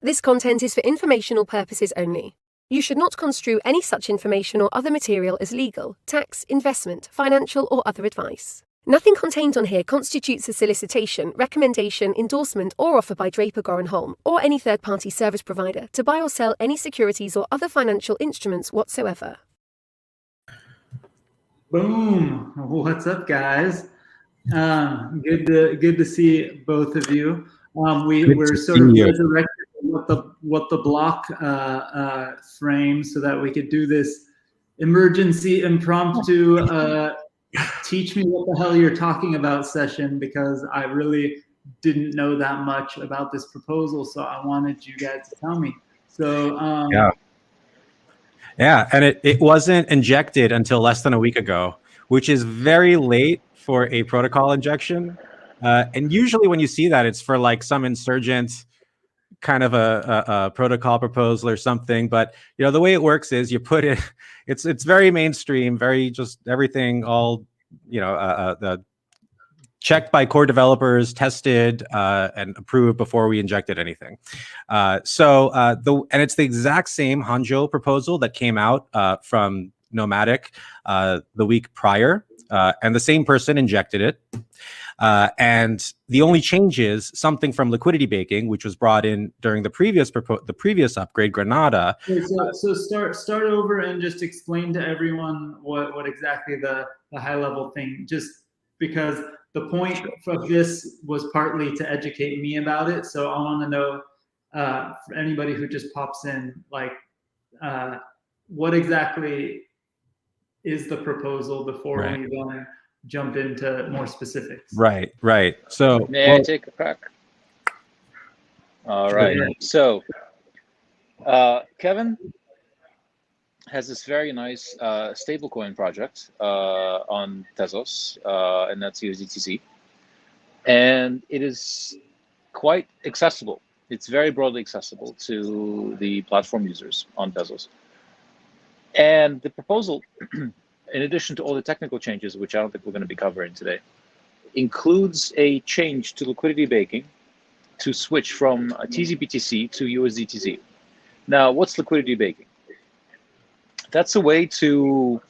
This content is for informational purposes only. You should not construe any such information or other material as legal, tax, investment, financial, or other advice. Nothing contained on here constitutes a solicitation, recommendation, endorsement, or offer by Draper Goren Holm or any third-party service provider to buy or sell any securities or other financial instruments whatsoever. Boom! What's up, guys? Good to see both of you. We're sort of resurrecting what the block framed so that we could do this emergency impromptu teach me what the hell you're talking about session, because I really didn't know that much about this proposal, so I wanted you guys to tell me. So yeah, and it wasn't injected until less than a week ago, which is very late for a protocol injection. And usually when you see that, it's for like some insurgent kind of a protocol proposal or something. But you know, the way it works is you put it, it's very mainstream, very just everything all, you know, checked by core developers, tested and approved before we injected anything. And it's the exact same Hanzhou proposal that came out from Nomadic the week prior, and the same person injected it. And the only change is something from Liquidity Baking, which was brought in during the previous upgrade, Granada. So start over and just explain to everyone what exactly the high level thing, just because the point of this was partly to educate me about it. So I want to know, for anybody who just pops in, like, what exactly is the proposal before we then jump into more specifics. Right. So may I take a crack? All right. So Kevin has this very nice stablecoin project on Tezos, and that's USDTC. And it is quite accessible. It's very broadly accessible to the platform users on Tezos. And the proposal, in addition to all the technical changes, which I don't think we're going to be covering today, includes a change to Liquidity Baking to switch from TZBTC to USDTC. Now, what's Liquidity Baking? That's a way to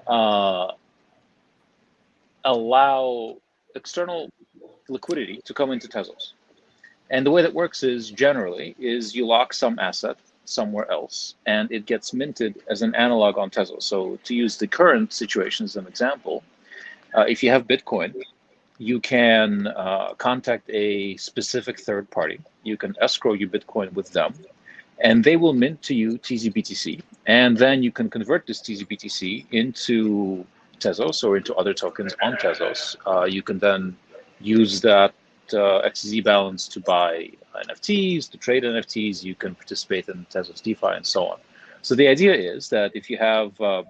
allow external liquidity to come into Tezos. And the way that works is generally you lock some asset somewhere else and it gets minted as an analog on Tezos. So to use the current situation as an example, if you have Bitcoin, you can contact a specific third party. You can escrow your Bitcoin with them, and they will mint to you TZBTC. And then you can convert this TZBTC into Tezos or into other tokens on Tezos. You can then use that XZ balance to buy NFTs, to trade NFTs. You can participate in Tezos DeFi and so on. So the idea is that if you have a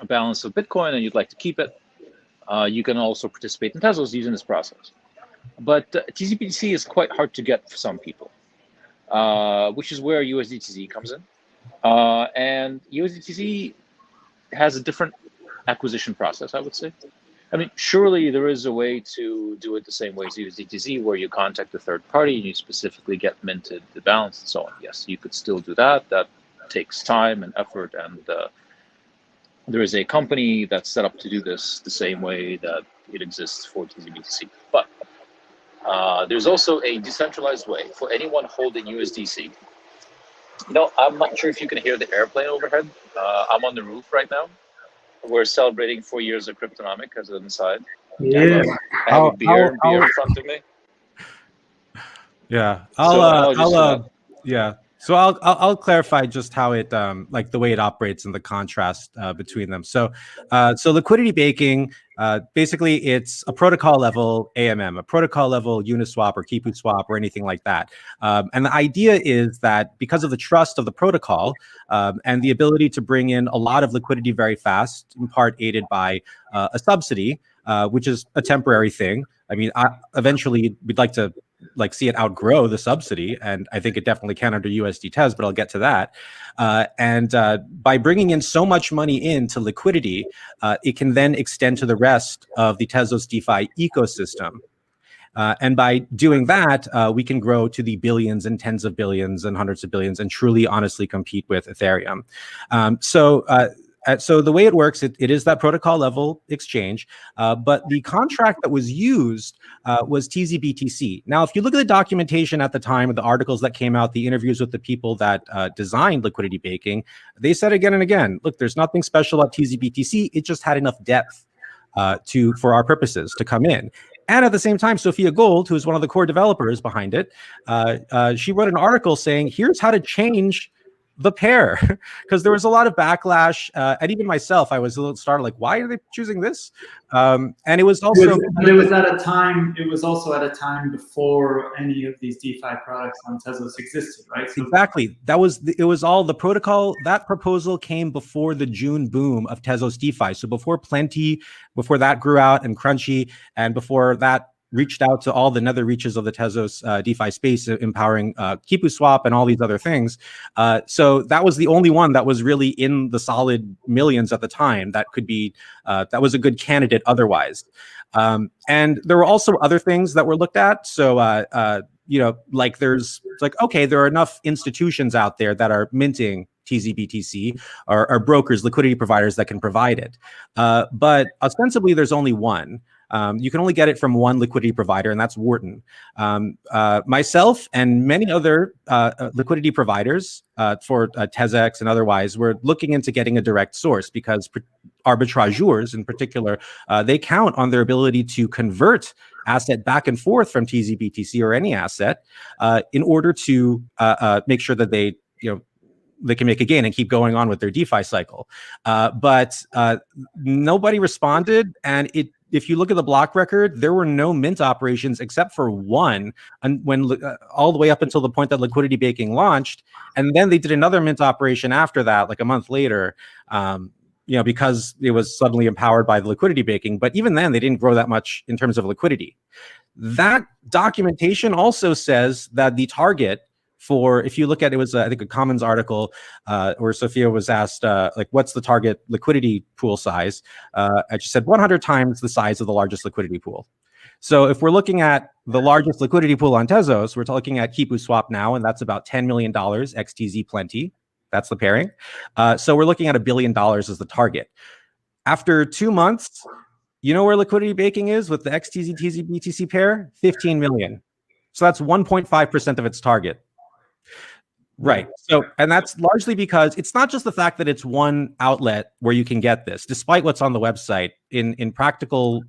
balance of Bitcoin and you'd like to keep it, you can also participate in Tezos using this process. But TZBTC is quite hard to get for some people, which is where USDTC comes in. And USDTC has a different acquisition process, I would say. I mean, surely there is a way to do it the same way as USDTC, where you contact a third party and you specifically get minted the balance and so on. Yes, you could still do that. That takes time and effort, and there is a company that's set up to do this the same way that it exists for TZBTC. But there's also a decentralized way for anyone holding USDC. You know, I'm not sure if you can hear the airplane overhead. I'm on the roof right now. We're celebrating 4 years of Cryptonomic as an aside. Yeah. I have a beer in front of me. Yeah, So I'll clarify just how it like the way it operates and the contrast between them. So Liquidity Baking, basically it's a protocol level AMM, a protocol level Uniswap or KeepSwap or anything like that. And the idea is that because of the trust of the protocol and the ability to bring in a lot of liquidity very fast, in part aided by a subsidy, which is a temporary thing. I mean, eventually we'd like to see it outgrow the subsidy, and I think it definitely can under USD Tez, but I'll get to that. And by bringing in so much money into liquidity, it can then extend to the rest of the Tezos DeFi ecosystem. And by doing that, we can grow to the billions and tens of billions and hundreds of billions and truly, honestly compete with Ethereum. So the way it works, it is that protocol level exchange, but the contract that was used was TZBTC. Now, if you look at the documentation at the time, the articles that came out, the interviews with the people that designed Liquidity Baking, they said again and again, look, there's nothing special about TZBTC. It just had enough depth for our purposes to come in. And at the same time, Sophia Gold, who is one of the core developers behind it, she wrote an article saying, here's how to change the pair, because there was a lot of backlash, and even myself, I was a little startled, like, why are they choosing this? And it was also it was at a time. It was also at a time before any of these DeFi products on Tezos existed, right? So exactly. It was all the protocol. That proposal came before the June boom of Tezos DeFi. So before Plenty, before that grew out, and Crunchy, and before that reached out to all the nether reaches of the Tezos DeFi space, empowering KipuSwap and all these other things. So that was the only one that was really in the solid millions at the time that could be, that was a good candidate otherwise. And there were also other things that were looked at. So, like okay, there are enough institutions out there that are minting TZBTC or brokers, liquidity providers that can provide it. But ostensibly, there's only one. You can only get it from one liquidity provider, and that's Wharton. Myself and many other liquidity providers for TezX and otherwise were looking into getting a direct source, because arbitrageurs in particular, they count on their ability to convert asset back and forth from TZBTC or any asset in order to make sure that they can make a gain and keep going on with their DeFi cycle. But nobody responded, and if you look at the block record, there were no mint operations except for one, and all the way up until the point that Liquidity Baking launched, and then they did another mint operation after that, like a month later, because it was suddenly empowered by the Liquidity Baking. But even then, they didn't grow that much in terms of liquidity. That documentation also says that the target for, if you look at it, was I think a Commons article where Sophia was asked what's the target liquidity pool size, and she said 100 times the size of the largest liquidity pool. So if we're looking at the largest liquidity pool on Tezos, we're looking at KipuSwap now, and that's about $10 million XTZ Plenty. That's the pairing. So we're looking at $1 billion as the target. After 2 months, you know where Liquidity Baking is with the XTZ TZBTC pair? 15 million. So that's 1.5% of its target. Right. So, and that's largely because it's not just the fact that it's one outlet where you can get this, despite what's on the website. In practical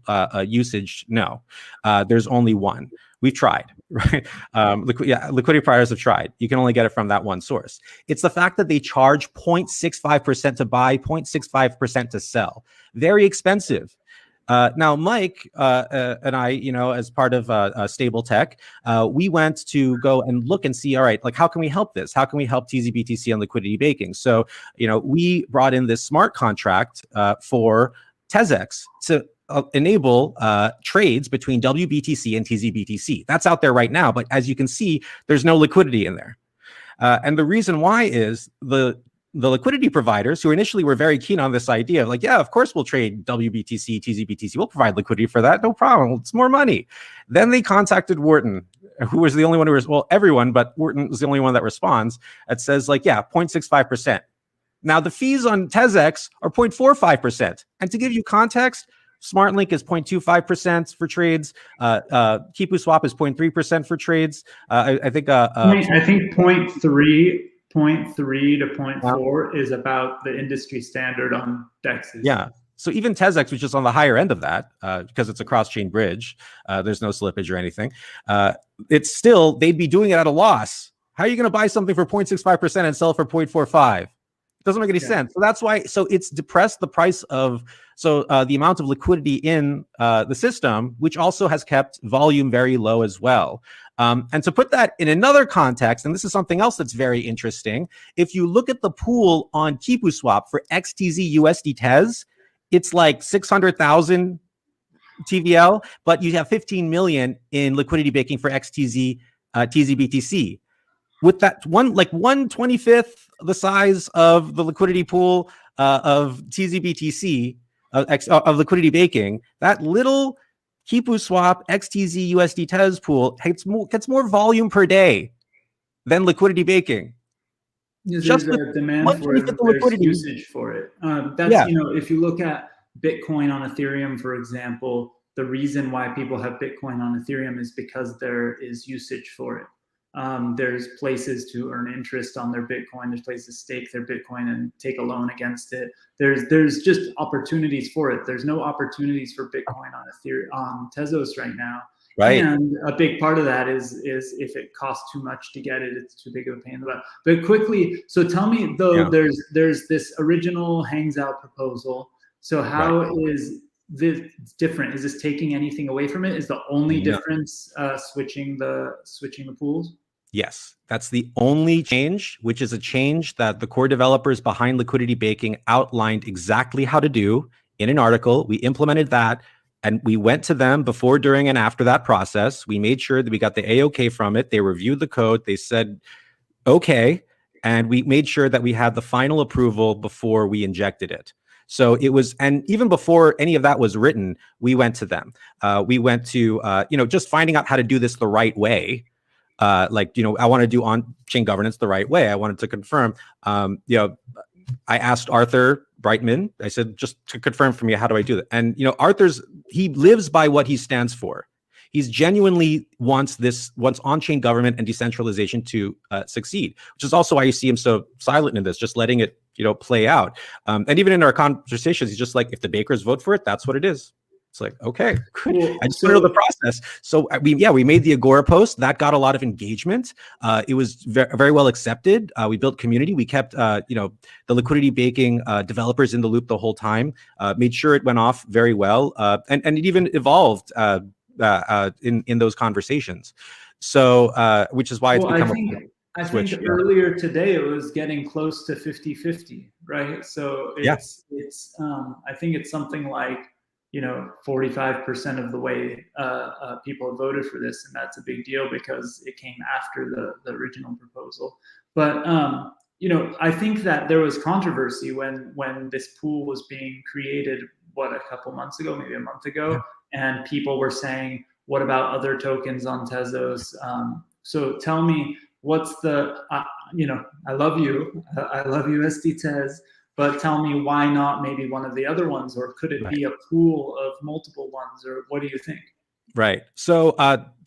usage, no, there's only one. We've tried, right? Liquidity providers have tried. You can only get it from that one source. It's the fact that they charge 0.65% to buy, 0.65% to sell. Very expensive. Now, Mike and I, as part of Stable Tech, we went to go and look and see, all right, how can we help this? How can we help TZBTC and Liquidity Baking? So, we brought in this smart contract for TezX to enable trades between WBTC and TZBTC. That's out there right now, but as you can see, there's no liquidity in there. And the reason why is the liquidity providers, who initially were very keen on this idea, yeah, of course we'll trade WBTC, TZBTC, we'll provide liquidity for that, no problem, it's more money. Then they contacted Wharton, who was the only one who everyone, but Wharton was the only one that responds. It says 0.65%. Now the fees on TezX are 0.45%. And to give you context, SmartLink is 0.25% for trades. KipuSwap is 0.3% for trades. I think 0.3 to 0.4 is about the industry standard on DEXs. Yeah. So even TezX, which is on the higher end of that, because it's a cross-chain bridge, there's no slippage or anything. It's still, they'd be doing it at a loss. How are you going to buy something for 0.65% and sell it for 0.45? It doesn't make any sense. So that's why, so it's depressed the price of, the amount of liquidity in the system, which also has kept volume very low as well. And to put that in another context, and this is something else that's very interesting, if you look at the pool on KipuSwap for XTZ USD Tez, it's 600,000 TVL, but you have 15 million in Liquidity Baking for XTZ TZBTC. With that 1/25th the size of the liquidity pool of TZBTC, of Liquidity Baking, that little Kipu Swap XTZ USD Tez pool gets more volume per day than liquidity baking. There's a demand for it, the there's liquidity. usage for it. If you look at Bitcoin on Ethereum, for example, the reason why people have Bitcoin on Ethereum is because there is usage for it. There's places to earn interest on their Bitcoin. There's places to stake their Bitcoin and take a loan against it. There's just opportunities for it. There's no opportunities for Bitcoin on Ethereum, on Tezos right now. Right. And a big part of that is if it costs too much to get it, it's too big of a pain in the butt. But quickly, so tell me though, there's this original hangs out proposal. So how is this different? Is this taking anything away from it? Is the only difference switching the pools? Yes, that's the only change, which is a change that the core developers behind Liquidity Baking outlined exactly how to do in an article. We implemented that. And we went to them before, during, and after that process. We made sure that we got the AOK from it. They reviewed the code. They said, okay. And we made sure that we had the final approval before we injected it. So it was, and even before any of that was written, we went to them. We went to, just finding out how to do this the right way. I want to do on-chain governance the right way. I wanted to confirm, I asked Arthur Brightman, I said, just to confirm for me, how do I do that? And, he lives by what he stands for. He's genuinely wants on-chain government and decentralization to succeed, which is also why you see him so silent in this, just letting it, play out. And even in our conversations, he's just like, if the bakers vote for it, that's what it is. It's like, okay, good. Cool. I just want to know the process. So we made the Agora post that got a lot of engagement. It was very well accepted. We built community. We kept, the Liquidity Baking developers in the loop the whole time. Made sure it went off very well, and it even evolved in those conversations. So, which is why it's become I think earlier today it was getting close to 50-50, right? So it's I think it's something like 45% of the way people have voted for this, and that's a big deal because it came after the original proposal. But I think that there was controversy when this pool was being created, a couple months ago, maybe a month ago, and people were saying, what about other tokens on Tezos? So tell me, what's the I love you, USD Tez. But tell me, why not maybe one of the other ones, or could it be a pool of multiple ones, or what do you think? Right. So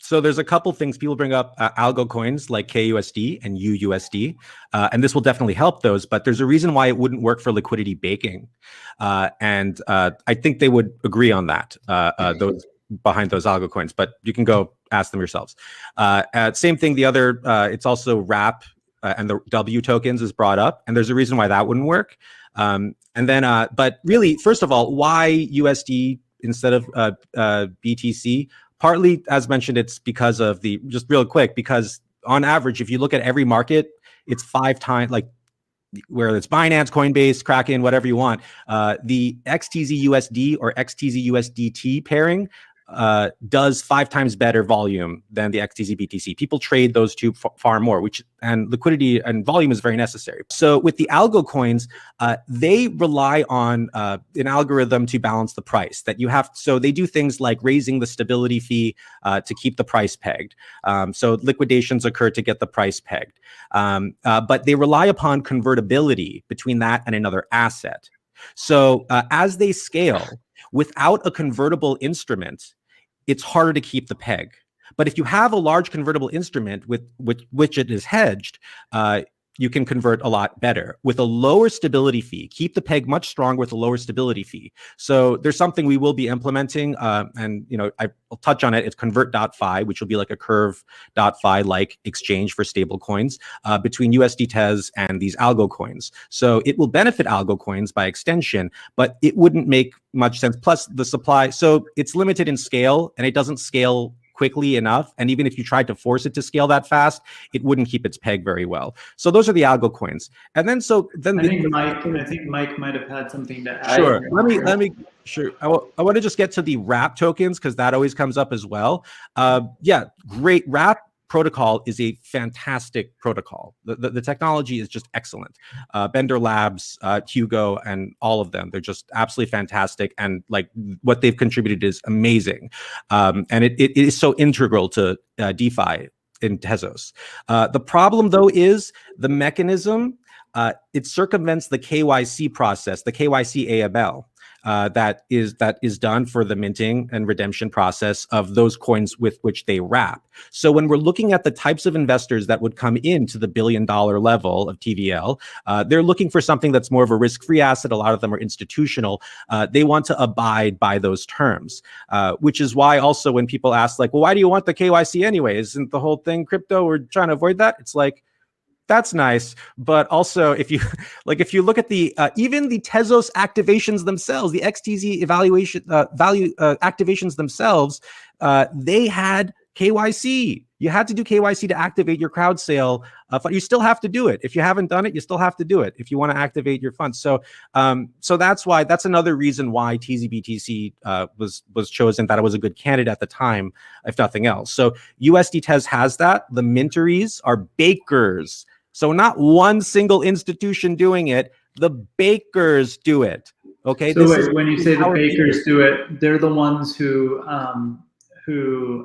there's a couple things people bring up, algo coins like KUSD and UUSD, and this will definitely help those. But there's a reason why it wouldn't work for liquidity baking, and I think they would agree on that. Those behind those algo coins, but you can go ask them yourselves. Same thing. The other, it's also WRAP. And the W tokens is brought up, and there's a reason why that wouldn't work. But really, first of all, why USD instead of BTC? Partly, as mentioned, it's because of just real quick, because on average, if you look at every market, it's 5 times, like where it's Binance, Coinbase, Kraken, whatever you want, the XTZ USD or XTZ USDT pairing does 5 times better volume than the XTZ BTC. People trade those two far more, and liquidity and volume is very necessary. So with the algo coins, they rely on an algorithm to balance the price that you have. So they do things like raising the stability fee to keep the price pegged. So liquidations occur to get the price pegged. But they rely upon convertibility between that and another asset. So as they scale, without a convertible instrument, it's harder to keep the peg. But if you have a large convertible instrument with which it is hedged, you can convert a lot better with a lower stability fee. Keep the peg much stronger with a lower stability fee. So there's something we will be implementing, and I'll touch on it. It's convert.fi, which will be like a curve.fi like exchange for stable coins between USD Tez and these algo coins. So it will benefit algo coins by extension, but it wouldn't make much sense. Plus the supply, so it's limited in scale, and it doesn't scale quickly enough. And even if you tried to force it to scale that fast, it wouldn't keep its peg very well. So those are the algo coins. And then I think Mike might have had something to add. Sure. Let me. Sure. I want to just get to the WRAP tokens because that always comes up as well. Yeah, great. WRAP protocol is a fantastic protocol. The technology is just excellent. Bender Labs, Hugo, and all of them, they're just absolutely fantastic. And like what they've contributed is amazing. And it is so integral to DeFi in Tezos. The problem though is the mechanism, it circumvents the KYC process, the KYC AML. That is done for the minting and redemption process of those coins with which they wrap. So when we're looking at the types of investors that would come into the $1 billion level of TVL, they're looking for something that's more of a risk-free asset. A lot of them are institutional. They want to abide by those terms, which is why also when people ask like, well, why do you want the KYC anyway? Isn't the whole thing crypto? We're trying to avoid that. It's like, that's nice, but also if you look at the even the Tezos activations themselves, the XTZ evaluation value activations themselves, they had KYC. You had to do KYC to activate your crowd sale, but you still have to do it. If you haven't done it, you still have to do it if you want to activate your funds. So, so that's another reason why TZBTC was chosen. That it was a good candidate at the time, if nothing else. So USD Tez has that. The minteries are bakers. So not one single institution doing it, the bakers do it. Okay. So wait, when you say the bakers do it, they're the ones who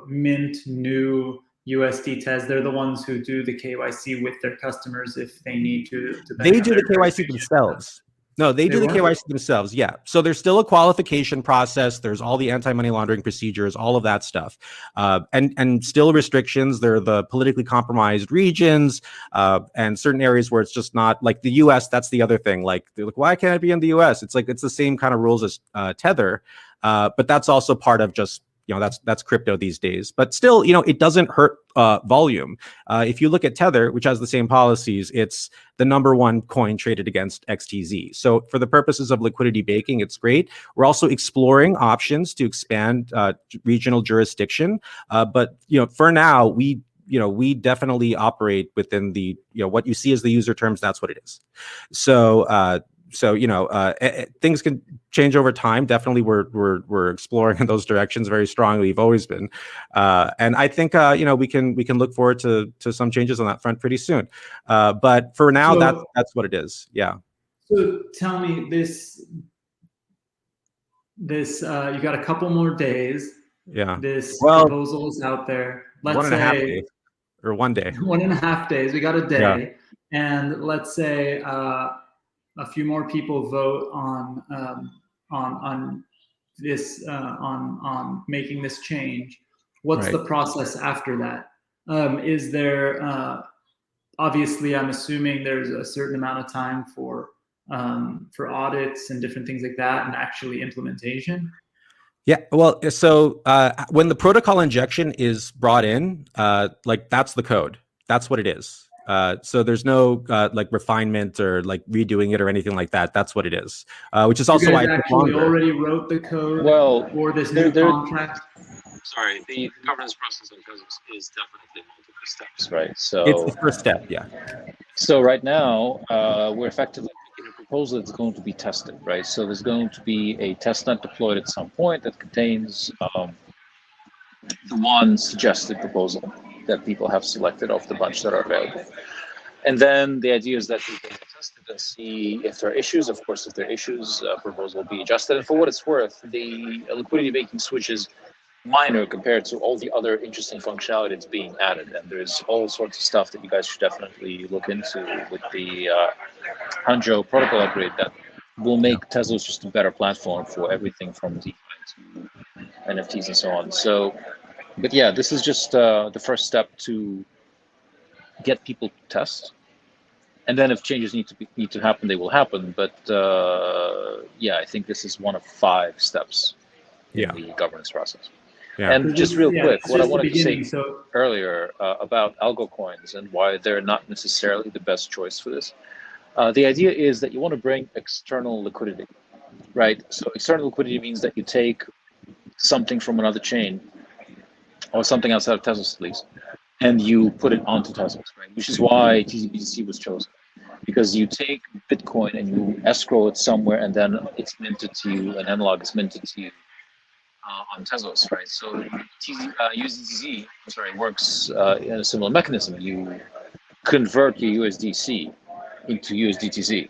mint new USD Tez. They're the ones who do the KYC with their customers if they need to. They do the KYC themselves. No, they do the KYC themselves. Yeah. So there's still a qualification process. There's all the anti-money laundering procedures, all of that stuff. And still restrictions. There are the politically compromised regions and certain areas where it's just not like the US. That's the other thing. Like, they're like, why can't it be in the US? It's like, it's the same kind of rules as Tether. But that's also part of just, that's crypto these days, but still, it doesn't hurt volume. If you look at Tether, which has the same policies, it's the #1 coin traded against XTZ. So for the purposes of liquidity baking, it's great. We're also exploring options to expand regional jurisdiction. But, for now, we definitely operate within the, what you see as the user terms, that's what it is. So, things can change over time. Definitely, we're exploring in those directions very strongly. We've always been, and I think we can look forward to some changes on that front pretty soon. But for now, that's what it is. Yeah. So tell me this. You got a couple more days. Yeah. This proposal is out there. Let's say 1.5 days or 1 day. 1.5 days. We got a day, and let's say a few more people vote on this on making this change. What's the process after that? Is there obviously, I'm assuming there's a certain amount of time for audits and different things like that, and actually implementation? Yeah, well, so when the protocol injection is brought in, that's the code. That's what it is. So there's no like refinement or like redoing it or anything like that. That's what it is, which is also why I actually already wrote the code for this new contract. Sorry, the governance process in Tezos is definitely multiple steps, right? So it's the first step, yeah. So right now, we're effectively making a proposal that's going to be tested, right? So there's going to be a testnet deployed at some point that contains the one suggested proposal that people have selected off the bunch that are available. And then the idea is that people will test it and see if there are issues. Of course, if there are issues, proposal will be adjusted. And for what it's worth, the liquidity baking switch is minor compared to all the other interesting functionality that's being added. And there's all sorts of stuff that you guys should definitely look into with the Hanjo protocol upgrade that will make Tezos just a better platform for everything from DeFi to NFTs and so on. So, but yeah, this is just the first step to get people to test, and then if changes need to happen, they will happen. But yeah, I think this is one of 5 steps in the governance process. Yeah. And just real quick, what I wanted to say earlier about Algo Coins and why they're not necessarily the best choice for this. The idea is that you want to bring external liquidity, right? So external liquidity means that you take something from another chain or something outside of Tezos at least, and you put it onto Tezos, right? Which is why TZBTC was chosen, because you take Bitcoin and you escrow it somewhere, and then it's minted to you, an analog is minted to you on Tezos, right? So USDC, works in a similar mechanism. You convert your USDC into USDTC.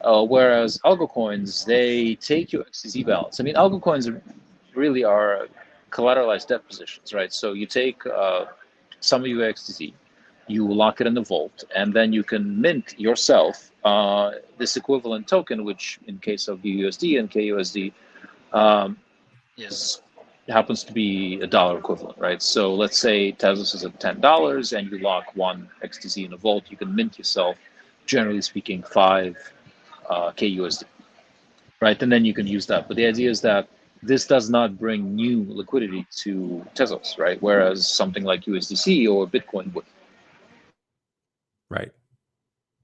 Whereas Algo Coins, they take your XTZ balance. I mean, Algo Coins really are collateralized debt positions, right? So you take some of your XTZ, you lock it in the vault, and then you can mint yourself this equivalent token, which in case of BUSD and KUSD happens to be a dollar equivalent, right? So let's say Tezos is at $10 and you lock one XTZ in a vault, you can mint yourself, generally speaking, 5 KUSD, right? And then you can use that. But the idea is that this does not bring new liquidity to Tezos, right? Whereas something like USDC or Bitcoin would. Right.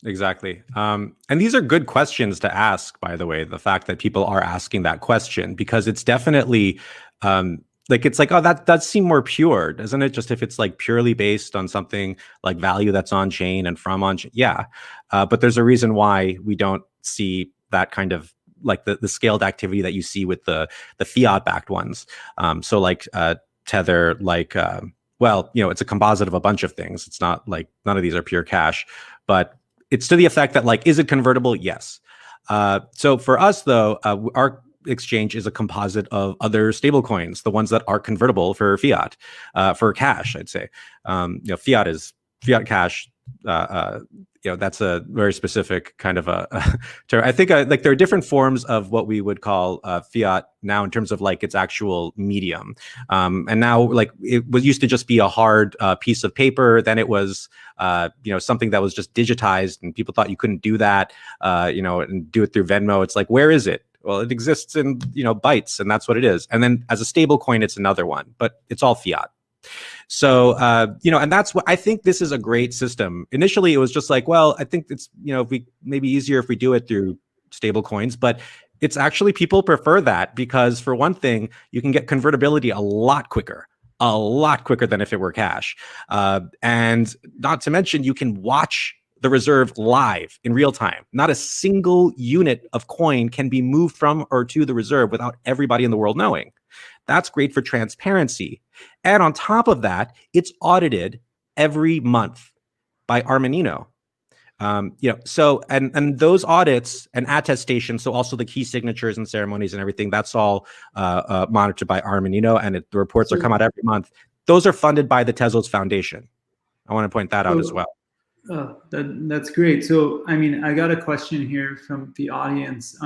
Exactly. And these are good questions to ask, by the way, the fact that people are asking that question, because it's definitely it's like, oh, that does seem more pure, doesn't it? Just if it's like purely based on something like value that's on chain and from on chain. Yeah. But there's a reason why we don't see that kind of like the scaled activity that you see with the fiat backed ones. So like Tether, like, well, it's a composite of a bunch of things. It's not like none of these are pure cash, but it's to the effect that like, is it convertible? Yes. So for us though, our exchange is a composite of other stable coins, the ones that are convertible for fiat, for cash, I'd say. Fiat is fiat cash. That's a very specific kind of a term. I think like there are different forms of what we would call fiat now in terms of like its actual medium. And now like it was used to just be a hard piece of paper. Then it was something that was just digitized, and people thought you couldn't do that, and do it through Venmo. It's like, where is it? Well, it exists in bytes, and that's what it is. And then as a stable coin, it's another one, but it's all fiat. So, and that's what I think this is a great system. Initially, it was just like, well, I think it's, if we maybe easier if we do it through stable coins, but it's actually people prefer that because for one thing, you can get convertibility a lot quicker than if it were cash. And not to mention, you can watch the reserve live in real time. Not a single unit of coin can be moved from or to the reserve without everybody in the world knowing. That's great for transparency. And on top of that, it's audited every month by Armanino. So and those audits and attestations, so also the key signatures and ceremonies and everything, that's all monitored by Armanino, and the reports are come out every month. Those are funded by the Tezos Foundation. I want to point that out as well. That's great. So, I mean, I got a question here from the audience,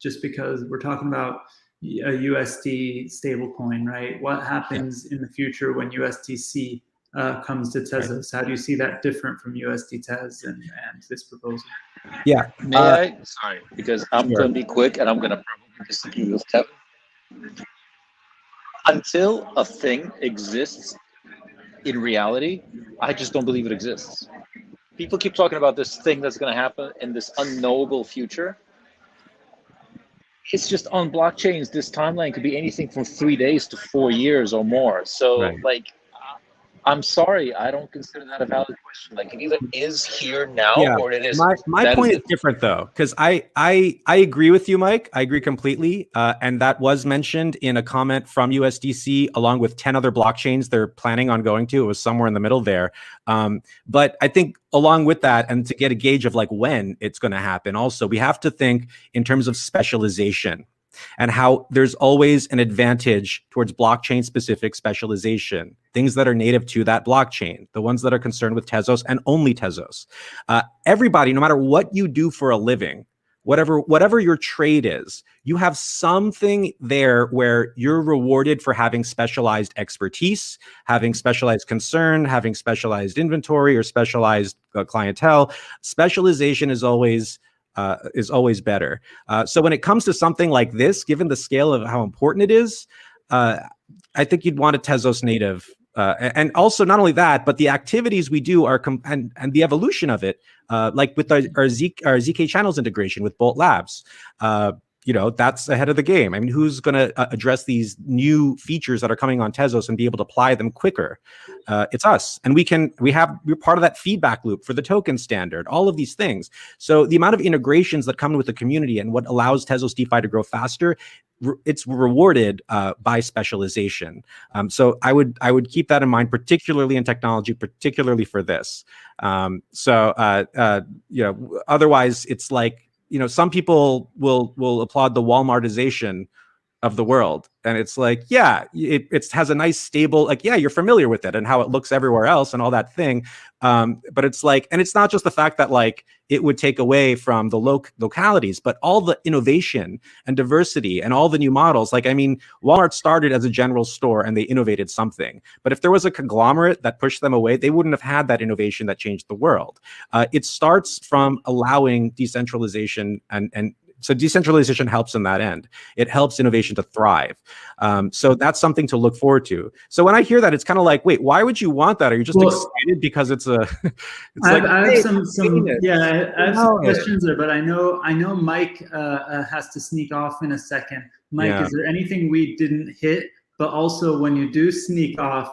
just because we're talking about a USD stablecoin, right? What happens in the future when USDC comes to Tezos? Right. How do you see that different from USD Tez and this proposal? Yeah. May I? Sorry, because I'm going to be quick and I'm going to probably disagree with Kevin. Until a thing exists in reality, I just don't believe it exists. People keep talking about this thing that's going to happen in this unknowable future. It's just on blockchains. This timeline could be anything from 3 days to 4 years or more. So, like, I'm sorry, I don't consider that a valid question. Like, it either is here now or it isn't. My point is different, though, because I agree with you, Mike. I agree completely. And that was mentioned in a comment from USDC, along with 10 other blockchains they're planning on going to. It was somewhere in the middle there. But I think along with that, and to get a gauge of like when it's going to happen, also, we have to think in terms of specialization and how there's always an advantage towards blockchain specific specialization, things that are native to that blockchain, the ones that are concerned with Tezos and only Tezos. Everybody, no matter what you do for a living, whatever your trade is, you have something there where you're rewarded for having specialized expertise, having specialized concern, having specialized inventory or specialized clientele. Specialization is always better. So when it comes to something like this, given the scale of how important it is, I think you'd want a Tezos native. And also not only that, but the activities we do are and the evolution of it, like with our ZK channels integration with Bolt Labs. that's ahead of the game. I mean, who's going to address these new features that are coming on Tezos and be able to apply them quicker? It's us. And we're part of that feedback loop for the token standard, all of these things. So the amount of integrations that come with the community and what allows Tezos DeFi to grow faster, it's rewarded by specialization. So I would keep that in mind, particularly in technology, particularly for this. Otherwise it's like, some people will applaud the Walmartization of the world, and it's like, yeah, it has a nice stable, like, yeah, you're familiar with it and how it looks everywhere else and all that thing, but it's like, and it's not just the fact that like it would take away from the localities, but all the innovation and diversity and all the new models. Like, I mean, Walmart started as a general store and they innovated something, but if there was a conglomerate that pushed them away, they wouldn't have had that innovation that changed the world. It starts from allowing decentralization, and so decentralization helps in that end. It helps innovation to thrive. So that's something to look forward to. So when I hear that, it's kind of like, wait, why would you want that? Are you just excited because it's a? I have some questions there, but I know Mike has to sneak off in a second. Mike, is there anything we didn't hit? But also, when you do sneak off,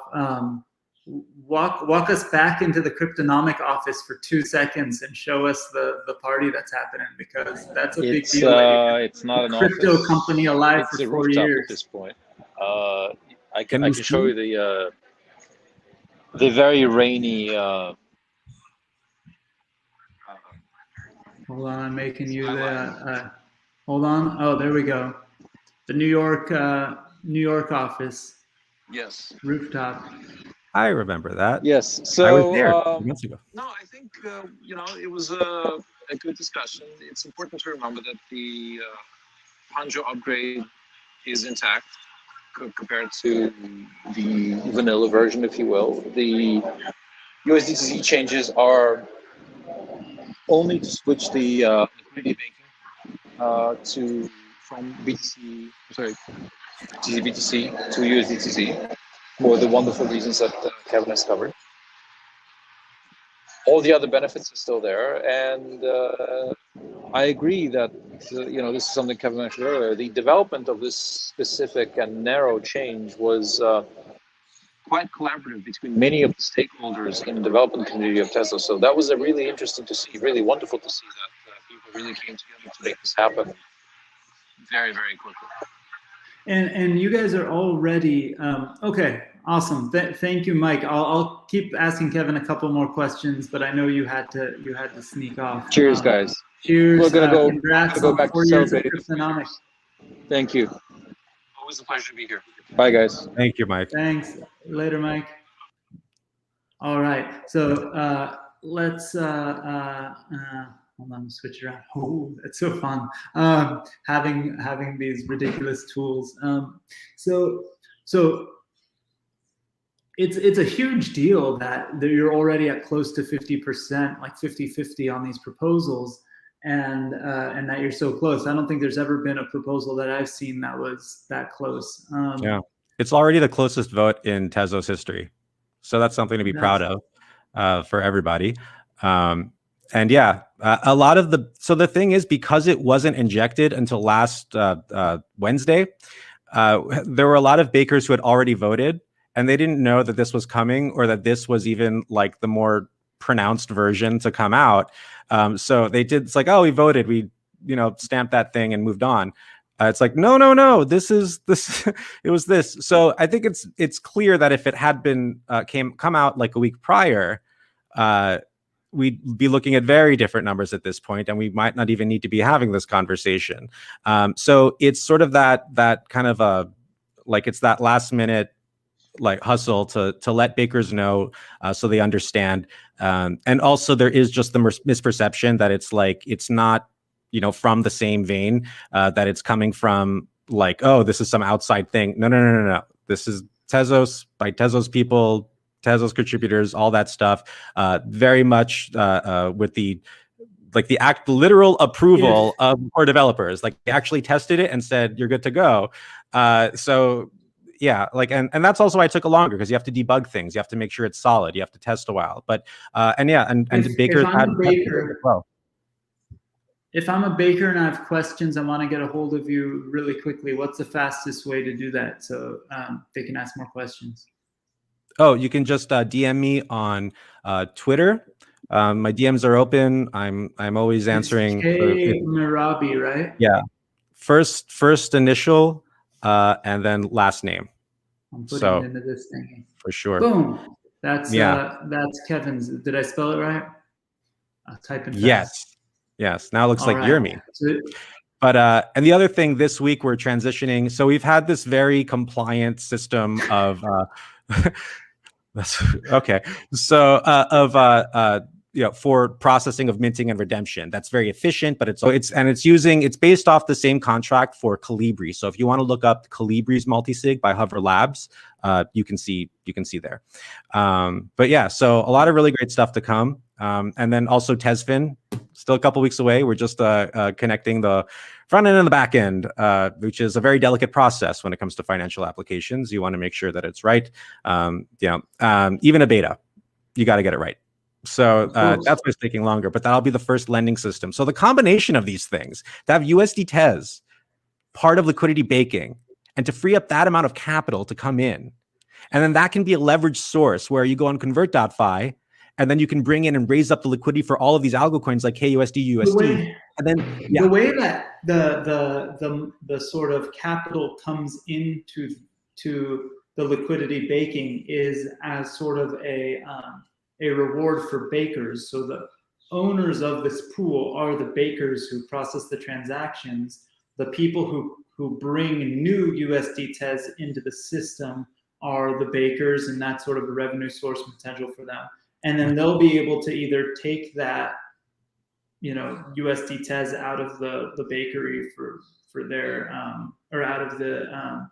walk us back into the Cryptonomic office for 2 seconds and show us the party that's happening, because that's a big deal. It's not an crypto office. company alive It's for a 4 rooftop years. at this point. I can show you the very rainy. Hold on, I'm making you the. Hold on. Oh, there we go. The New York office. Yes. Rooftop. I remember that. Yes. So I was there 2 months ago. No, I think it was a good discussion. It's important to remember that the Hanjo upgrade is intact compared to the vanilla version, if you will. The USDC changes are only to switch the liquidity baking from TZBTC to USDTC for the wonderful reasons that Kevin has covered. All the other benefits are still there, and I agree that this is something Kevin mentioned earlier. The development of this specific and narrow change was quite collaborative between many of the stakeholders in the development community of Tesla. So that was really interesting to see, really wonderful to see that people really came together to make this happen very, very quickly. And you guys are already okay. Awesome. Thank you, Mike. I'll keep asking Kevin a couple more questions, but I know you had to sneak off. Cheers, guys. Cheers. We're gonna congrats go on back 4 to years of celebrating. Cryptonomics. Thank you. Always a pleasure to be here. Bye, guys. Thank you, Mike. Thanks. Later, Mike. All right. So let's hold on, switch around. Oh, it's so fun having these ridiculous tools. So it's a huge deal that you're already at close to 50%, like 50-50 on these proposals, and that you're so close. I don't think there's ever been a proposal that I've seen that was that close. Yeah, it's already the closest vote in Tezos history, so that's something to be proud of for everybody. And yeah, a lot of the thing is, because it wasn't injected until last Wednesday, there were a lot of bakers who had already voted, and they didn't know that this was coming, or that this was even like the more pronounced version to come out. So they did, it's like, oh, we voted, we stamped that thing and moved on. It's like, no, this is this. It was this. So I think it's clear that if it had been come out like a week prior, we'd be looking at very different numbers at this point, and we might not even need to be having this conversation. So it's sort of that kind of it's that last minute hustle to let bakers know, so they understand. And also there is just the misperception that it's not from the same vein, that it's coming from oh, this is some outside thing. No. This is Tezos by Tezos people, Tezos contributors, all that stuff, very much with the literal approval of core developers. Like, they actually tested it and said, you're good to go. So yeah, and that's also why it took a longer, because you have to debug things, you have to make sure it's solid, you have to test a while. But and bakers had baker, well. if I'm a baker and I have questions, I want to get a hold of you really quickly. What's the fastest way to do that so they can ask more questions? Oh, you can just DM me on Twitter. My DMs are open. I'm always answering. Kevin Mehrabi, right? Yeah, first initial and then last name. I'm putting it into this thing. For sure. Boom. That's Kevin's. Did I spell it right? I'll type in fast. Yes. Now it looks like you're me. But and the other thing this week we're transitioning. So we've had this very compliant system of that's okay. So for processing of minting and redemption, that's very efficient, but it's based off the same contract for Calibri. So if you want to look up Calibri's multisig by Hover Labs, you can see there. But yeah, so a lot of really great stuff to come. And then also Tezfin, still a couple weeks away. We're just connecting the front end and the back end, which is a very delicate process when it comes to financial applications. You want to make sure that it's right. Even a beta, you got to get it right. So that's why it's taking longer, but that'll be the first lending system. So the combination of these things, to have USD Tez, part of liquidity baking, and to free up that amount of capital to come in, and then that can be a leverage source where you go on convert.fi, and then you can bring in and raise up the liquidity for all of these algo coins like KUSD, USD. The way that the sort of capital comes into the liquidity baking is as sort of a reward for bakers. So the owners of this pool are the bakers who process the transactions. The people who bring new USD Tez into the system are the bakers, and that's sort of a revenue source potential for them. And then they'll be able to either take that, USD Tez out of the bakery for their or out of the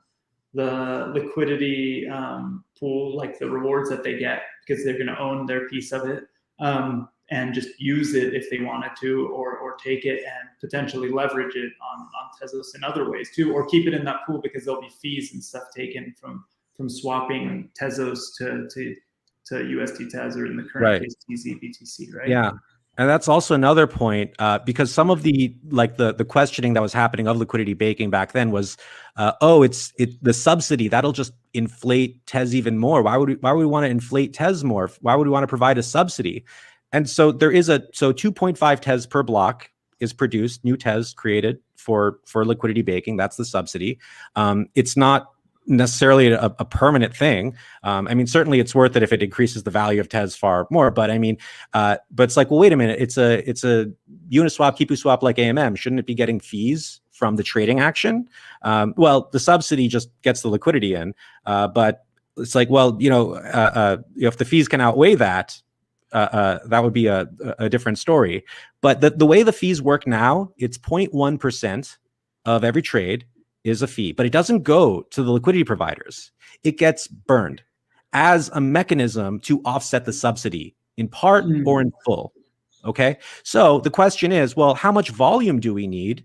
liquidity pool, like the rewards that they get, because they're going to own their piece of it, and just use it if they wanted to, or take it and potentially leverage it on Tezos in other ways too, or keep it in that pool because there'll be fees and stuff taken from swapping Tezos to USD Tez, or in the current case TZBTC, right? Yeah. And that's also another point, because some of the questioning that was happening of liquidity baking back then was, it's the subsidy that'll just inflate Tez even more. Why would we want to inflate Tez more? Why would we want to provide a subsidy? And so 2.5 Tez per block is produced, new Tez created for liquidity baking. That's the subsidy. It's not necessarily a permanent thing. Certainly it's worth it if it increases the value of Tez far more, but it's like, well, wait a minute, it's a Uniswap, KeePuSwap like AMM. Shouldn't it be getting fees from the trading action? Well, the subsidy just gets the liquidity in, but it's like, well, if the fees can outweigh that, that would be a different story. But the way the fees work now, it's 0.1% of every trade is a fee, but it doesn't go to the liquidity providers. It gets burned as a mechanism to offset the subsidy in part or in full. Okay. So the question is, well, how much volume do we need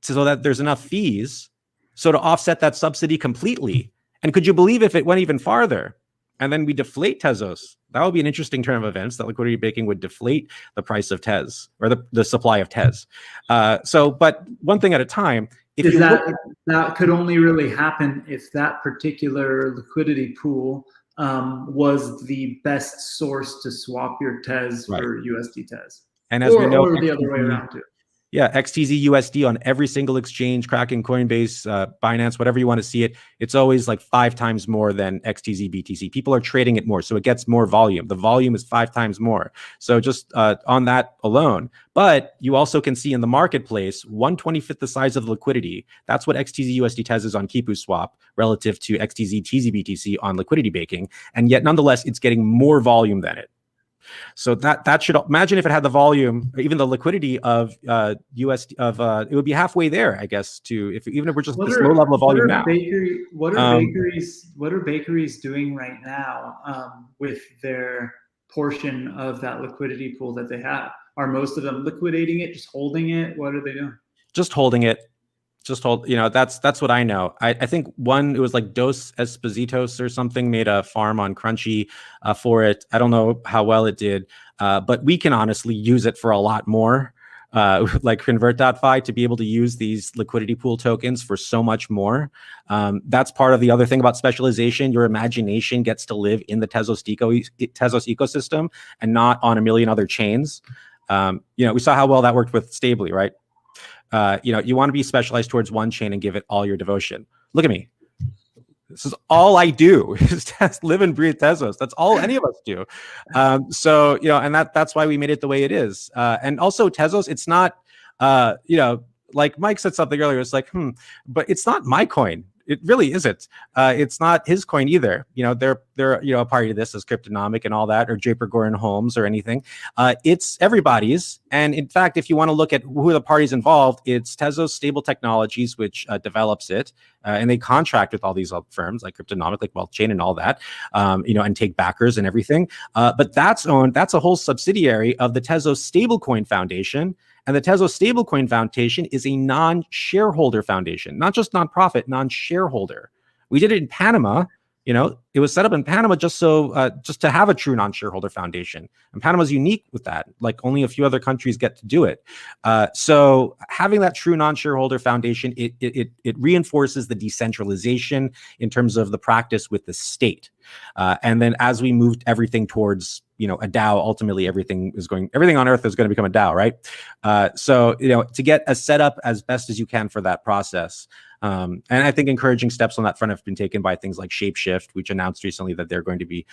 so that there's enough fees so to offset that subsidy completely? And could you believe if it went even farther and then we deflate Tezos? That would be an interesting turn of events, that liquidity baking would deflate the price of Tez, or the supply of Tez. But one thing at a time. That could only really happen if that particular liquidity pool was the best source to swap your Tez for USD Tez. And as we know, or the other way around too. Yeah, XTZ USD on every single exchange, Kraken, Coinbase, Binance, whatever you want to see it, it's always like 5 times more than XTZ BTC. People are trading it more, so it gets more volume. The volume is 5 times more. So just on that alone. But you also can see in the marketplace, 1/25th the size of the liquidity. That's what XTZ USD Tez is on KeePuSwap relative to XTZ TZBTC on liquidity baking. And yet, nonetheless, it's getting more volume than it. So that should, imagine if it had the volume, or even the liquidity of USD it would be halfway there, I guess. Even if we're just this low level of volume now. What are bakeries doing right now with their portion of that liquidity pool that they have? Are most of them liquidating it, just holding it? What are they doing? Just holding it. Just hold, that's what I know. I think it was like Dos Espositos or something, made a farm on Crunchy for it. I don't know how well it did, but we can honestly use it for a lot more. like Convert.fi, to be able to use these liquidity pool tokens for so much more. That's part of the other thing about specialization. Your imagination gets to live in the Tezos ecosystem and not on a million other chains. We saw how well that worked with Stably, right? You want to be specialized towards one chain and give it all your devotion. Look at me. This is all I do, is live and breathe Tezos. That's all any of us do. And that's why we made it the way it is. And also Tezos, it's not, like Mike said something earlier, it's like, but it's not my coin. It really isn't. It's not his coin either. They're a party to this as Cryptonomic and all that, or Draper Goren Holmes or anything. It's everybody's. And in fact, if you want to look at who are the parties involved, it's Tezos Stable Technologies, which develops it. And they contract with all these firms like Cryptonomic, like WealthChain and all that, and take backers and everything. But that's a whole subsidiary of the Tezos Stablecoin Foundation. And the Tezos Stablecoin Foundation is a non-shareholder foundation, not just nonprofit, non-shareholder. We did it in Panama. It was set up in Panama just to have a true non-shareholder foundation. And Panama's unique with that. Like only a few other countries get to do it. So having that true non-shareholder foundation, it reinforces the decentralization in terms of the practice with the state. And then as we moved everything towards a DAO, ultimately everything on earth is going to become a DAO, right? To get a setup as best as you can for that process. And I think encouraging steps on that front have been taken by things like Shapeshift, which announced recently that they're going to be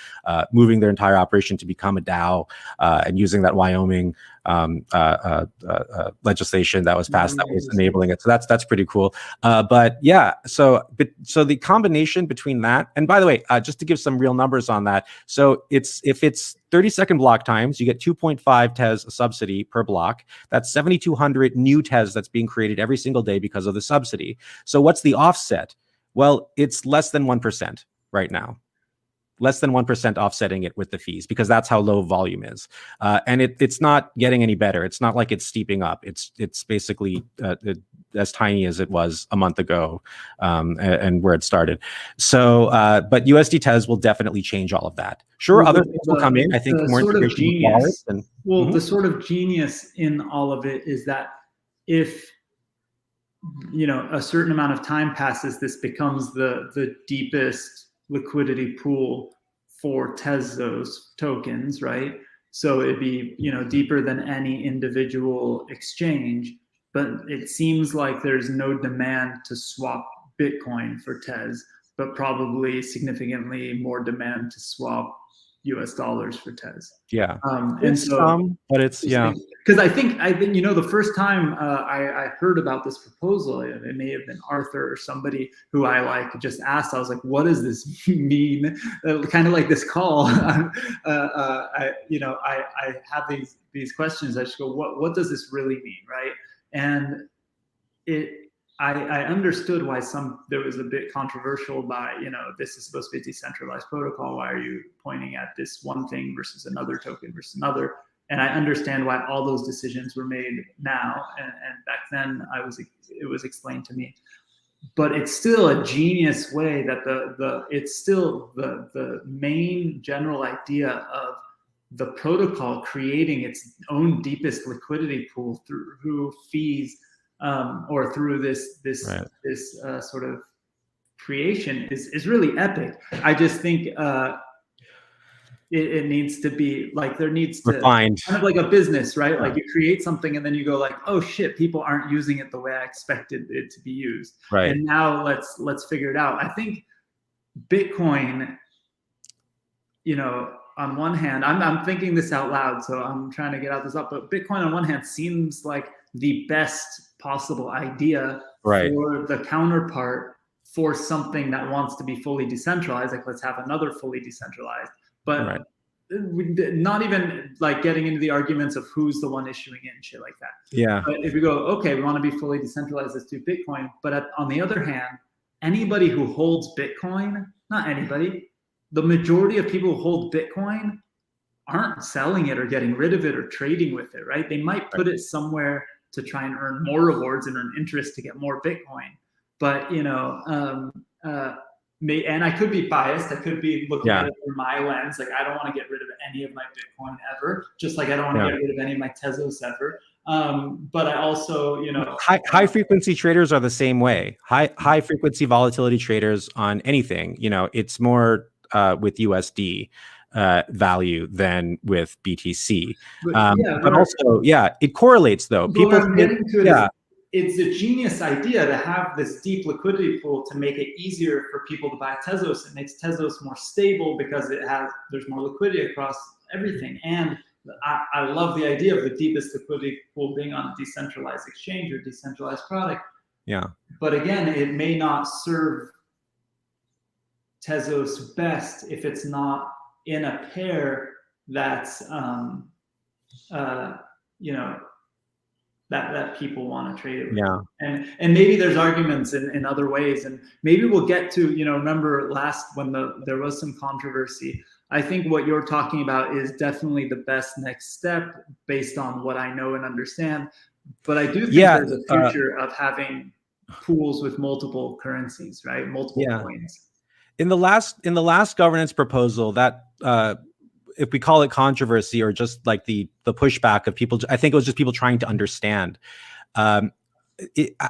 moving their entire operation to become a DAO and using that Wyoming legislation that was passed that was enabling it. So that's pretty cool. But the combination between that, and by the way, just to give some real numbers on that, so if it's 30-second block times, you get 2.5 Tez a subsidy per block. That's 7,200 new Tez that's being created every single day because of the subsidy. So what's the offset? Well, it's less than 1% right now. Less than 1% offsetting it with the fees, because that's how low volume is. And it's not getting any better. It's not like it's steeping up. It's basically as tiny as it was a month ago and where it started. So, but USD Tez will definitely change all of that. Sure, other things will come in. I think more integration with wallets. The sort of genius in all of it is that if a certain amount of time passes, this becomes the deepest liquidity pool for Tezos tokens, right? So it'd be deeper than any individual exchange, but it seems like there's no demand to swap Bitcoin for Tez, but probably significantly more demand to swap US dollars for Tez. Yeah. And so, but it's because I think the first time I heard about this proposal, it may have been Arthur or somebody who I just asked. I was like, "What does this mean?" Kind of like this call. I have these questions. I just go, "What does this really mean?" Right? And I understood why there was a bit controversial by, this is supposed to be a decentralized protocol. Why are you pointing at this one thing versus another token versus another? And I understand why all those decisions were made now. And back then it was explained to me. But it's still a genius way that it's still the main general idea of the protocol creating its own deepest liquidity pool through fees, or through this sort of creation is really epic. I just think it needs to be there needs to refined, kind of like a business, right? Like you create something and then you go like, oh shit, people aren't using it the way I expected it to be used. Right. And now let's figure it out. I think Bitcoin, on one hand, I'm thinking this out loud, so I'm trying to get out this up, but Bitcoin on one hand seems like the best possible idea for the counterpart for something that wants to be fully decentralized. Like, let's have another fully decentralized, but not even getting into the arguments of who's the one issuing it and shit like that. Yeah. But if we go, okay, we want to be fully decentralized, let's do Bitcoin. But on the other hand, anybody who holds Bitcoin, not anybody, the majority of people who hold Bitcoin aren't selling it or getting rid of it or trading with it, right? They might put it somewhere to try and earn more rewards and earn interest to get more Bitcoin. But, and I could be biased. I could be looking at it through my lens. Like, I don't want to get rid of any of my Bitcoin ever, just like I don't want to get rid of any of my Tezos ever. But I also, high frequency traders are the same way. High frequency volatility traders on anything, it's more with USD value than with BTC. But also, it correlates though. But what I'm getting to yeah. It's a genius idea to have this deep liquidity pool to make it easier for people to buy Tezos. It makes Tezos more stable because there's more liquidity across everything. And I love the idea of the deepest liquidity pool being on a decentralized exchange or decentralized product. Yeah. But again, it may not serve Tezos best if it's not in a pair that's that people want to trade it with. Yeah. And maybe there's arguments in other ways, and maybe we'll get to, remember when there was some controversy. I think what you're talking about is definitely the best next step based on what I know and understand. But I do think there's a future of having pools with multiple currencies, right? Multiple coins. In the last governance proposal, that if we call it controversy or just like the pushback of people, I think it was just people trying to understand. I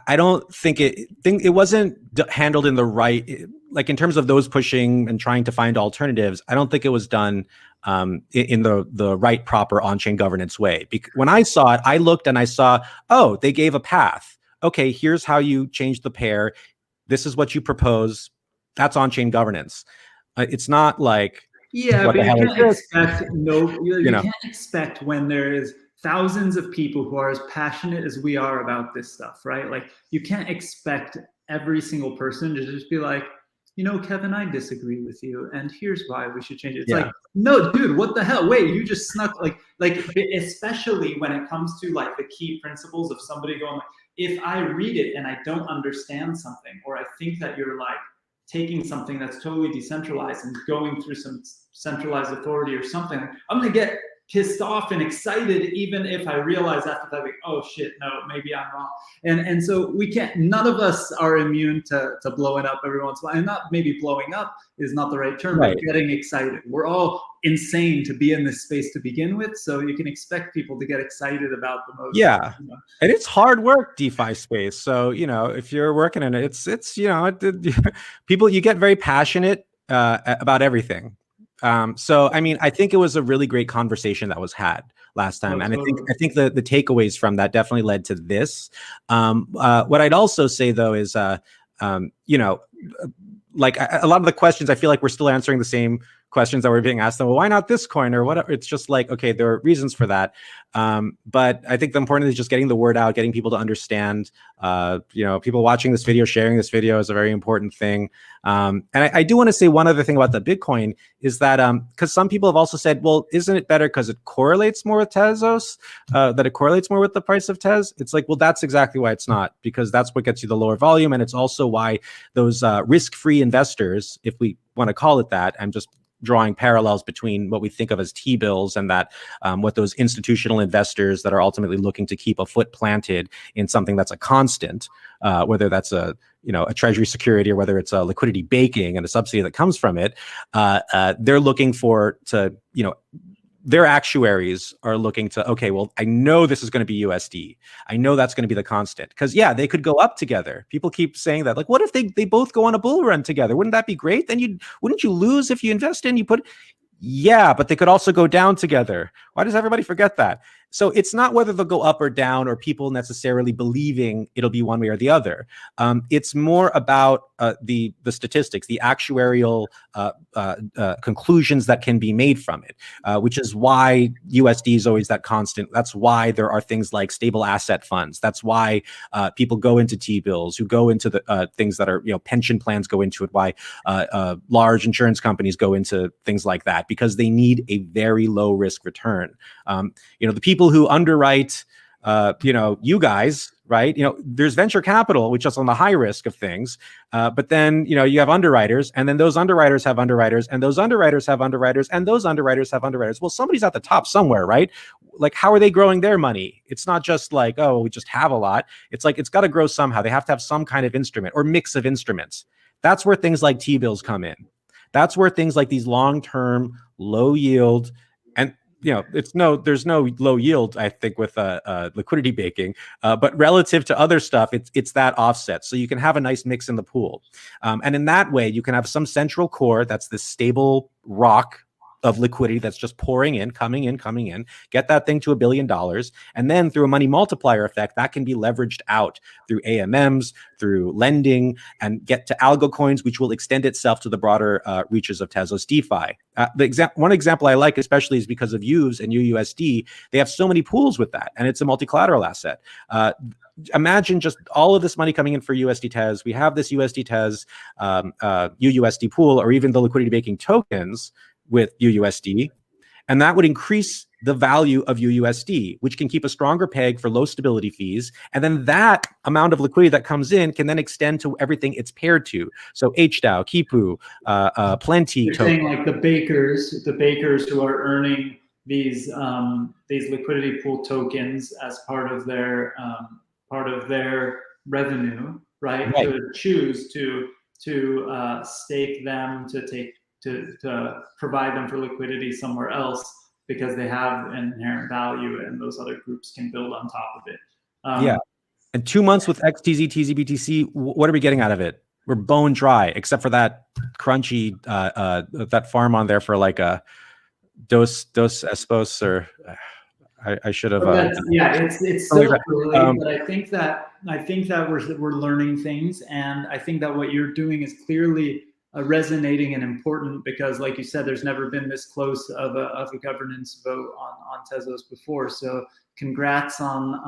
don't think it wasn't handled in the right, like in terms of those pushing and trying to find alternatives. I don't think it was done in the right, proper on-chain governance way. When I saw it, I looked and I saw, oh, they gave a path. Okay, here's how you change the pair. This is what you propose. That's on-chain governance. It's not like, but you can't expect you can't expect when there is thousands of people who are as passionate as we are about this stuff, right? Like, you can't expect every single person to just be like, Kevin, I disagree with you, and here's why we should change it. It's like, no, dude, what the hell? Wait, you just snuck like especially when it comes to like the key principles of somebody going, if I read it and I don't understand something, or I think that you're like taking something that's totally decentralized and going through some centralized authority or something, I'm gonna get pissed off and excited, even if I realize after that, like, oh shit, no, maybe I'm wrong. And so we can't, none of us are immune to blowing up every once in a while. And not maybe blowing up is not the right term, but getting excited. We're all insane to be in this space to begin with. So you can expect people to get excited about the most. Yeah. And it's hard work, DeFi space. So, if you're working in it, it's people, you get very passionate about everything. So, I mean, I think it was a really great conversation that was had last time. And I think the takeaways from that definitely led to this. What I'd also say though is, like a lot of the questions, I feel like we're still answering the same questions that were being asked. Well, why not this coin or whatever? It's just like, okay, there are reasons for that. But I think the important is just getting the word out, getting people to understand, people watching this video, sharing this video is a very important thing. And I do want to say one other thing about the Bitcoin is that, because some people have also said, well, isn't it better because it correlates more with Tezos, that it correlates more with the price of Tez? It's like, well, that's exactly why it's not, because that's what gets you the lower volume. And it's also why those risk-free investors, if we want to call it that, I'm just drawing parallels between what we think of as T-bills and that what those institutional investors that are ultimately looking to keep a foot planted in something that's a constant, whether that's a treasury security or whether it's a liquidity baking and a subsidy that comes from it, they're looking their actuaries are looking to, okay, well, I know this is going to be USD. I know that's going to be the constant. Because, they could go up together. People keep saying that. Like, what if they both go on a bull run together? Wouldn't that be great? Then wouldn't you lose if you invest in, Yeah, but they could also go down together. Why does everybody forget that? So it's not whether they'll go up or down or people necessarily believing it'll be one way or the other. It's more about the statistics, the actuarial conclusions that can be made from it, which is why USD is always that constant. That's why there are things like stable asset funds. That's why people go into T-bills, who go into the things that are, pension plans go into it, why large insurance companies go into things like that, because they need a very low risk return. The people who underwrite, you guys, right? There's venture capital, which is on the high risk of things. But then, you have underwriters, and then those underwriters have underwriters, and those underwriters have underwriters, and those underwriters have underwriters. Well, somebody's at the top somewhere, right? Like, how are they growing their money? It's not just like, oh, we just have a lot. It's like, it's got to grow somehow. They have to have some kind of instrument or mix of instruments. That's where things like T-bills come in. That's where things like these long-term, low yield, and there's no low yield, I think, with liquidity baking, but relative to other stuff, it's that offset. So you can have a nice mix in the pool, and in that way, you can have some central core that's this stable rock of liquidity that's just pouring in, coming in, get that thing to $1 billion. And then through a money multiplier effect, that can be leveraged out through AMMs, through lending, and get to Algo Coins, which will extend itself to the broader reaches of Tezos DeFi. One example I like especially is because of UVs and UUSD. They have so many pools with that, and it's a multi-collateral asset. Imagine just all of this money coming in for USD Tez. We have this USD Tez UUSD pool, or even the liquidity baking tokens with UUSD, and that would increase the value of UUSD, which can keep a stronger peg for low stability fees. And then that amount of liquidity that comes in can then extend to everything it's paired to. So HDAO, Kipu, Plenty. You're saying like the bakers who are earning these liquidity pool tokens as part of their revenue, right? To choose to stake them, to provide them for liquidity somewhere else because they have an inherent value, and those other groups can build on top of it. And 2 months with XTZ, TZBTC, what are we getting out of it? We're bone dry, except for that crunchy, that farm on there for like a dos espos, or I should have. It's still early, but I think that we're learning things, and I think that what you're doing is clearly resonating and important, because like you said, there's never been this close of a governance vote on Tezos before. So congrats on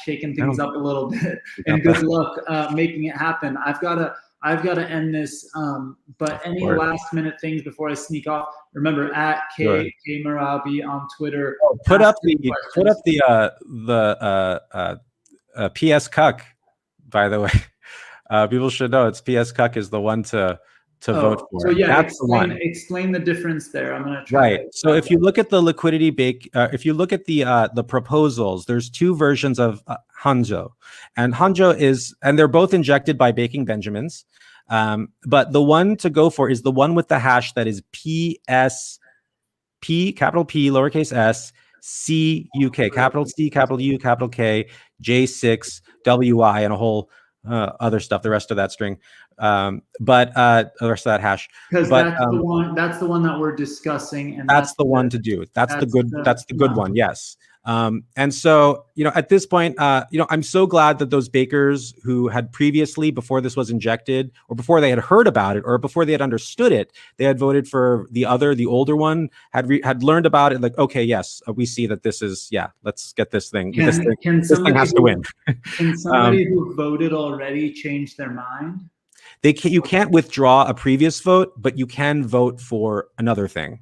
shaking things up a little bit, and good luck making it happen. I've got to end this, but any last minute things before I sneak off? Remember, at K Mehrabi on Twitter. Put up the PS Cuck, by the way. People should know it's PS Cuck is the one to vote for. So yeah, that's the one. Explain the difference there. I'm gonna try. Right. So if you look at the liquidity bake, if you look at the proposals, there's two versions of Hanjo, and Hanjo and they're both injected by Baking Benjamins, but the one to go for is the one with the hash that is PSP, capital P, lowercase s, CUK, capital C, capital U, capital K, J6, WI, and a whole other stuff, the rest of that string, but the rest of that hash. Because that's the one that we're discussing, and that's the one to do. That's the good one. Yes. And so, at this point, I'm so glad that those bakers who had previously, before this was injected, or before they had heard about it, or before they had understood it, they had voted for the older one, had learned about it. Like, okay, yes, we see that this is, let's get this thing. This thing has to win. Can somebody who voted already change their mind? You can't withdraw a previous vote, but you can vote for another thing.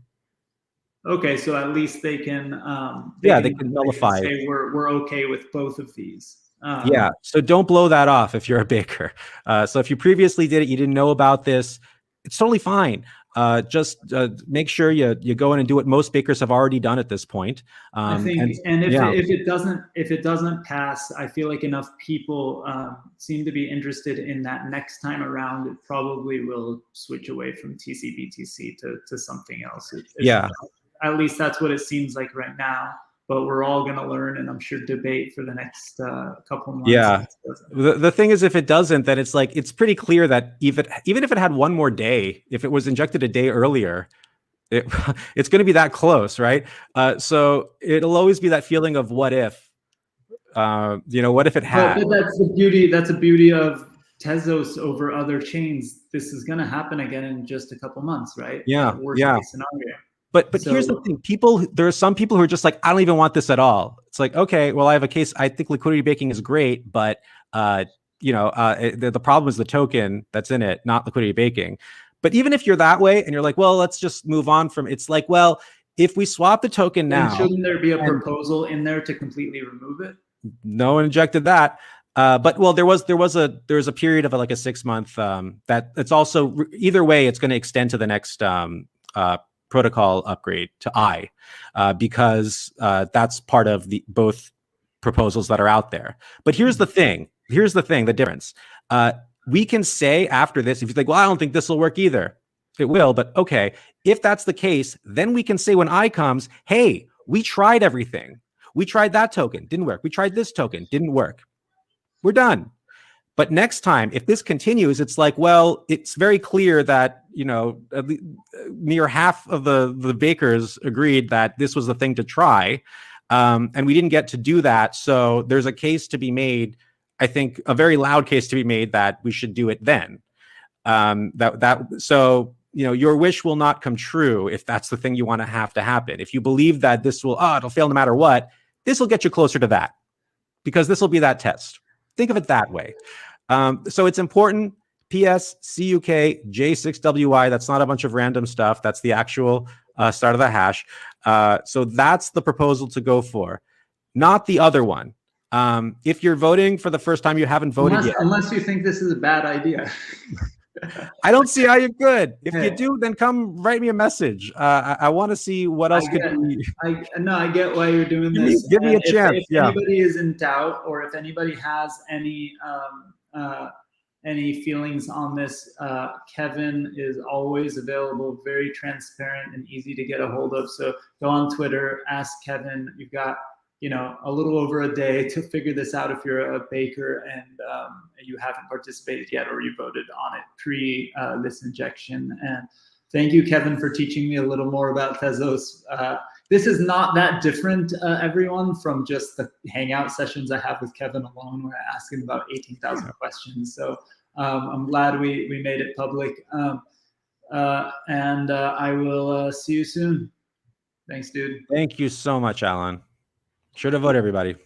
Okay, so at least they can. They can nullify. Say we're okay with both of these. So don't blow that off if you're a baker. So if you previously did it, you didn't know about this, it's totally fine. Just make sure you go in and do what most bakers have already done at this point. I think, if it doesn't pass, I feel like enough people seem to be interested in that next time around. It probably will switch away from TCBTC to something else. At least that's what it seems like right now. But we're all going to learn, and I'm sure debate for the next couple months. Yeah. The thing is, if it doesn't, then it's pretty clear that even if it had one more day, if it was injected a day earlier, it's going to be that close, right? So it'll always be that feeling of what if, what if it had? But that's the beauty. That's the beauty of Tezos over other chains. This is going to happen again in just a couple months, right? Worst case scenario. But here's the thing: there are some people who are just like, I don't even want this at all. It's like, okay, well, I have a case. I think liquidity baking is great, but the problem is the token that's in it, not liquidity baking. But even if you're that way and you're like, well, let's just move on from. It's like, well, if we swap the token now, shouldn't there be a proposal in there to completely remove it? No one injected that. But there was a period of like a 6 month that it's also either way, it's going to extend to the next protocol upgrade to I, because that's part of both proposals that are out there. But here's the thing, the difference. We can say after this, if you think, well, I don't think this will work either, It will, but okay. If that's the case, then we can say when I comes, hey, we tried everything. We tried that token, didn't work. We tried this token, didn't work. We're done. But next time, if this continues, it's like, well, it's very clear that, near half of the bakers agreed that this was the thing to try. And we didn't get to do that. So there's a case to be made, I think a very loud case to be made that we should do it then. So your wish will not come true if that's the thing you want to have to happen. If you believe that this will, it'll fail no matter what, this will get you closer to that, because this will be that test. Think of it that way. So it's important. PS, CUK, J6WI. That's not a bunch of random stuff. That's the actual start of the hash. So that's the proposal to go for, not the other one. If you're voting for the first time, you haven't voted yet. Unless you think this is a bad idea. I don't see how you could. If you do, then come write me a message. I want to see what else could be. I get why you're doing this. Give me a chance. If anybody is in doubt, or if anybody has any feelings on this, Kevin is always available, very transparent and easy to get a hold of. So go on Twitter, ask Kevin. You've got a little over a day to figure this out if you're a baker and you haven't participated yet, or you voted on it pre this injection. And thank you, Kevin, for teaching me a little more about Tezos. This is not that different, everyone, from just the hangout sessions I have with Kevin alone, where I ask him about 18,000 questions. So I'm glad we made it public. And I will see you soon. Thanks, dude. Thank you so much, Alan. Sure to vote, everybody.